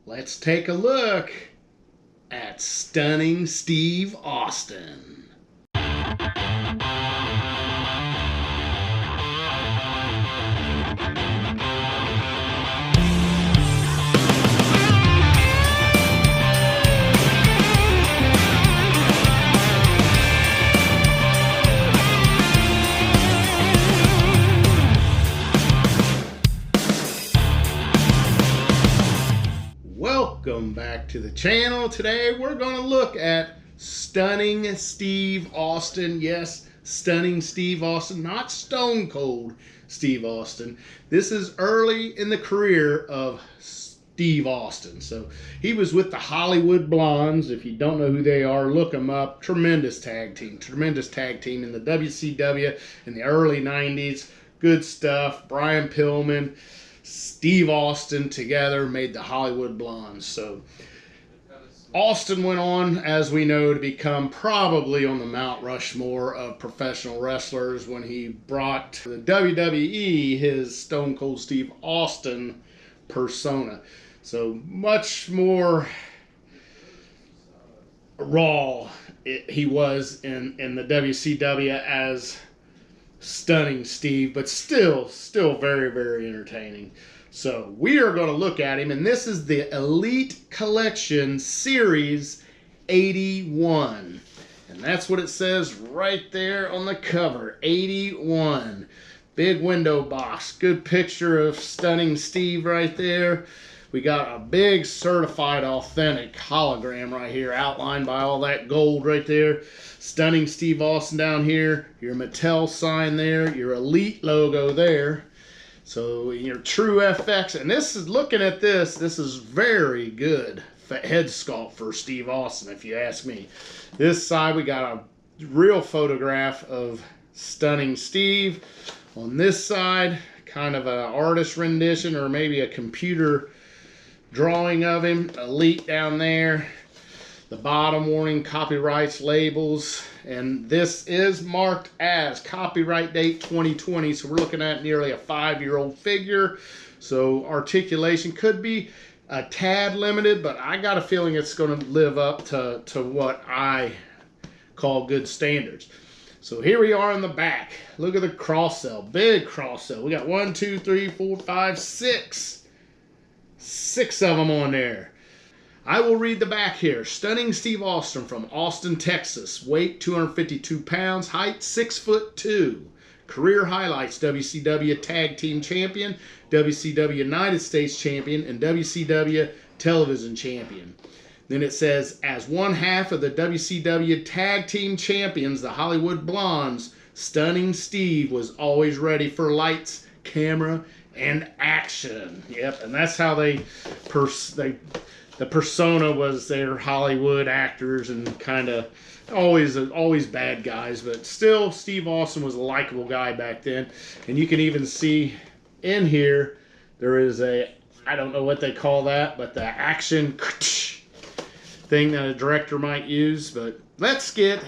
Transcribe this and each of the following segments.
let's take a look at Stunning Steve Austin. Welcome back to the channel. Today we're going to look at Stunning Steve Austin. Yes, Stunning Steve Austin, not Stone Cold Steve Austin. This is early in the career of Steve Austin. So he was with the Hollywood Blondes. If you don't know who they are, look them up. Tremendous tag team in the WCW in the early 90s. Good stuff. Brian Pillman, Steve Austin together made the Hollywood Blondes. So Austin went on, as we know, to become probably on the Mount Rushmore of professional wrestlers when he brought to the WWE his Stone Cold Steve Austin persona. So much more raw he was in the WCW as Stunning Steve, but still very, very entertaining. So we are going to look at him, and this is the Elite Collection Series 81. And that's what it says right there on the cover, 81. Big window box. Good picture of Stunning Steve right there. We got a big certified authentic hologram right here, outlined by all that gold right there. Stunning Steve Austin down here. Your Mattel sign there. Your Elite logo there. So your true FX. And this is, looking at this is very good head sculpt for Steve Austin, if you ask me. This side, we got a real photograph of Stunning Steve. On this side, kind of an artist rendition or maybe a computer drawing of him. Elite down there. The bottom warning, copyrights, labels, and this is marked as copyright date 2020, so we're looking at nearly a 5-year-old figure. So articulation could be a tad limited, but I got a feeling it's going to live up to what I call good standards. So here we are in the back. Look at the cross cell, big cross cell. We got 1, 2, 3, 4, 5, 6. 6 of them on there. I will read the back here. Stunning Steve Austin from Austin, Texas. Weight 252 pounds. Height 6'2". Career highlights: WCW Tag Team Champion, WCW United States Champion, and WCW Television Champion. Then it says, as one half of the WCW Tag Team Champions, the Hollywood Blondes, Stunning Steve was always ready for lights, camera, and action. Yep, and that's how the persona was their Hollywood actors, and kind of always bad guys, but still Steve Austin was a likable guy back then. And you can even see in here there is a, I don't know what they call that, but the action thing that a director might use. But let's get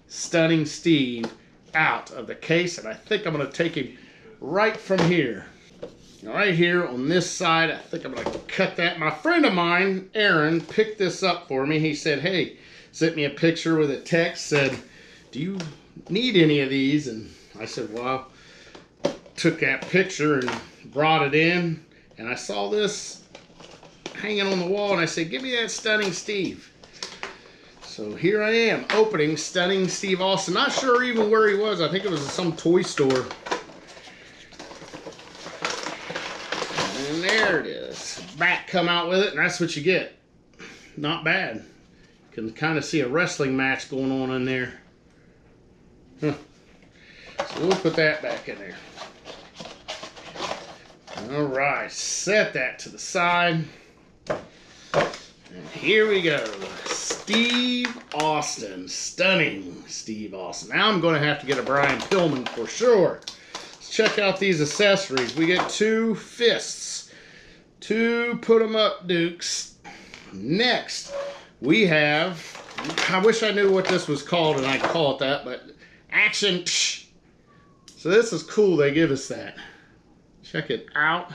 Stunning Steve out of the case, and I think I'm going to take him right from here. Right here on this side, I think I'm going to cut that. My friend of mine, Aaron, picked this up for me. He said, hey, sent me a picture with a text, said, do you need any of these? And I said, well, I took that picture and brought it in, and I saw this hanging on the wall, and I said, give me that Stunning Steve. So here I am, opening Stunning Steve Austin. Not sure even where he was. I think it was at some toy store. And there it is. Back come out with it, and that's what you get. Not bad. You can kind of see a wrestling match going on in there. Huh. So we'll put that back in there. Alright, set that to the side. And here we go. Steve Austin. Stunning Steve Austin. Now I'm going to have to get a Brian Pillman for sure. Let's check out these accessories. We get 2 fists. 2 put 'em up dukes. Next, we have, I wish I knew what this was called and I'd call it that, but action. So this is cool, they give us that. Check it out.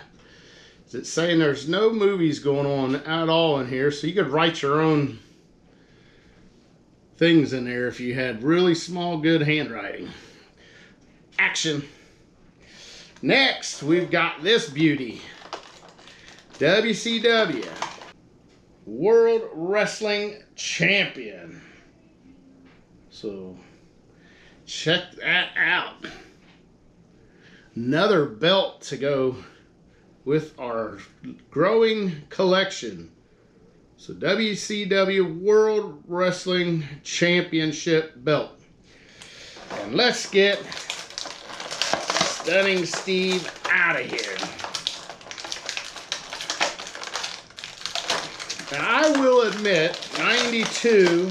It's saying there's no movies going on at all in here, so you could write your own things in there if you had really small, good handwriting. Action. Next, we've got this beauty. WCW World Wrestling Champion. So, check that out. Another belt to go with our growing collection. So, WCW World Wrestling Championship belt. And let's get Stunning Steve out of here. Now, I will admit, 92,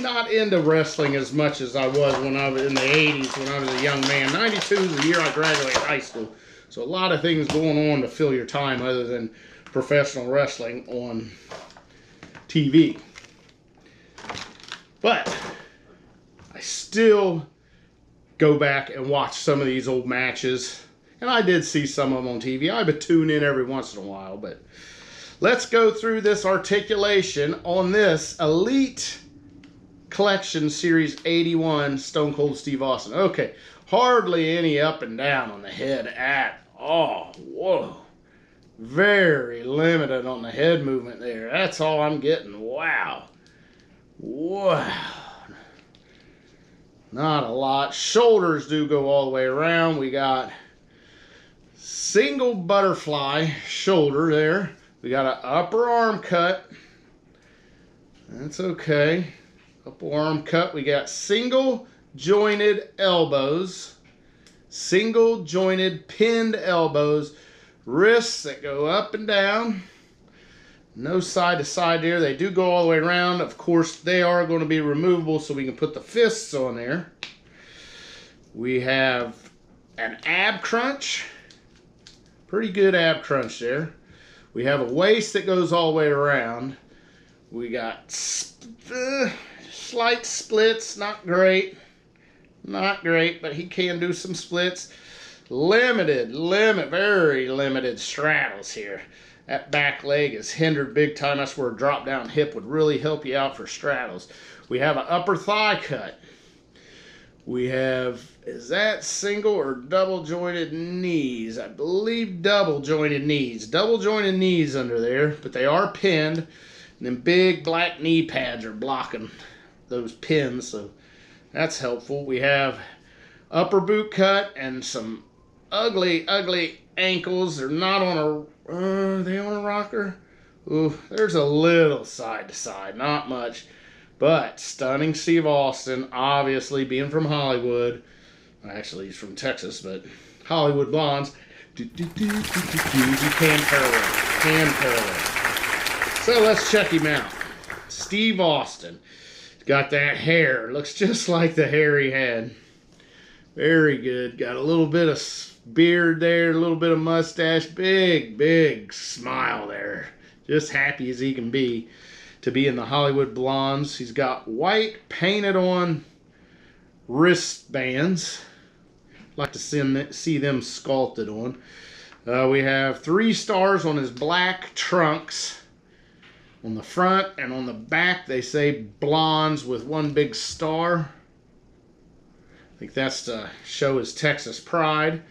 not into wrestling as much as I was when I was in the 80s when I was a young man. 92 is the year I graduated high school. So a lot of things going on to fill your time other than professional wrestling on TV. But I still go back and watch some of these old matches. And I did see some of them on TV. I would tune in every once in a while. But let's go through this articulation on this Elite Collection Series 81 Stone Cold Steve Austin. Okay, hardly any up and down on the head at all. Whoa. Very limited on the head movement there. That's all I'm getting. Wow. Wow. Not a lot. Shoulders do go all the way around. We got single butterfly shoulder there. We got an upper arm cut. That's okay. Upper arm cut. We got single jointed elbows. Single jointed pinned elbows. Wrists that go up and down. No side to side there. They do go all the way around. Of course, they are going to be removable so we can put the fists on there. We have an ab crunch. Pretty good ab crunch there. We have a waist that goes all the way around. We got slight splits. Not great. Not great, but he can do some splits. Very limited straddles here. That back leg is hindered big time. That's where a drop down hip would really help you out for straddles. We have an upper thigh cut. We have, is that single or double jointed knees? I believe double jointed knees. Double jointed knees under there, but they are pinned. And then big black knee pads are blocking those pins, so that's helpful. We have upper boot cut and some ugly ankles. They're not on a, are they on a rocker? Ooh, there's a little side to side, not much. But Stunning Steve Austin, obviously being from Hollywood, actually he's from Texas, but Hollywood Blondes, you can parallel. So let's check him out. Steve Austin. He's got that hair. Looks just like the hair he had. Very good. Got a little bit of beard there, a little bit of mustache. Big smile there. Just happy as he can be to be in the Hollywood Blondes. He's got white painted on wristbands. Like to see them sculpted on. We have 3 stars on his black trunks. On the front and on the back they say Blondes with 1 big star. I think that's to show his Texas pride.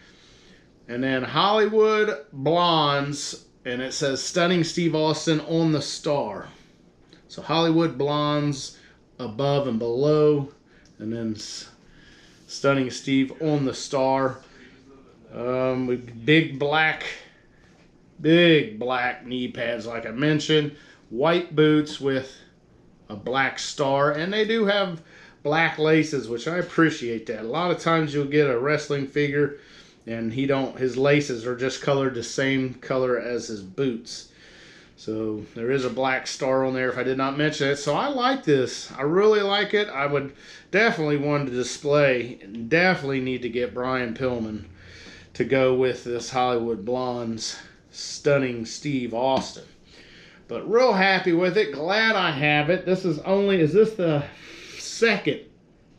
And then Hollywood Blondes, and it says Stunning Steve Austin on the star. So Hollywood Blondes above and below, and then Stunning Steve on the star. Big black knee pads like I mentioned. White boots with a black star, and they do have black laces, which I appreciate that. A lot of times you'll get a wrestling figure and his laces are just colored the same color as his boots. So there is a black star on there if I did not mention it. So I like this. I really like it. I would definitely want to display, and definitely need to get Brian Pillman to go with this Hollywood Blondes Stunning Steve Austin. But real happy with it. Glad I have it. Is this the second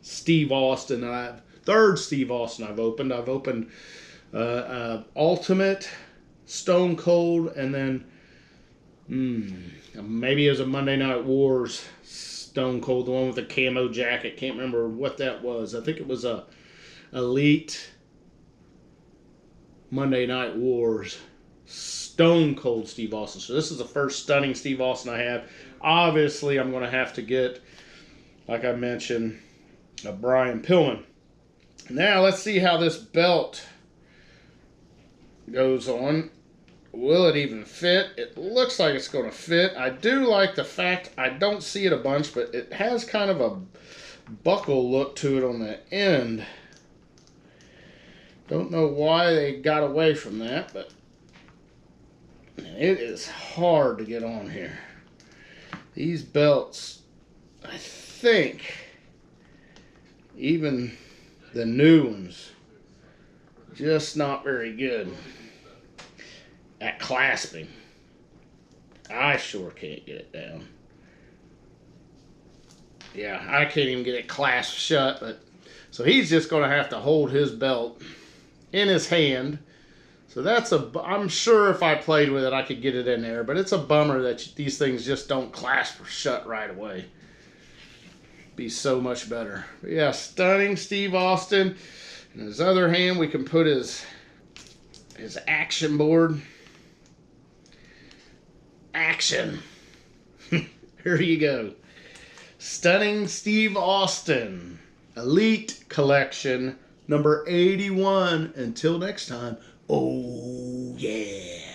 Steve Austin third Steve Austin I've opened. I've opened Ultimate Stone Cold, and then maybe it was a Monday Night Wars Stone Cold, the one with the camo jacket. Can't remember what that was. I think it was a Elite Monday Night Wars Stone Cold Steve Austin. So this is the first stunning Steve Austin I have. Obviously, I'm going to have to get, like I mentioned, a Brian Pillman. Now, let's see how this belt goes on. Will it even fit? It looks like it's going to fit. I do like the fact I don't see it a bunch, but it has kind of a buckle look to it on the end. Don't know why they got away from that, but it is hard to get on here. These belts, I think, even the new ones, just not very good at clasping. I sure can't get it down. Yeah, I can't even get it clasped shut, but so he's just going to have to hold his belt in his hand. So that's I'm sure if I played with it, I could get it in there, but it's a bummer that these things just don't clasp shut right away. Be so much better. But yeah, stunning Steve Austin. In his other hand, we can put his action board. Action. Here you go. Stunning Steve Austin Elite Collection number 81. Until next time, oh yeah.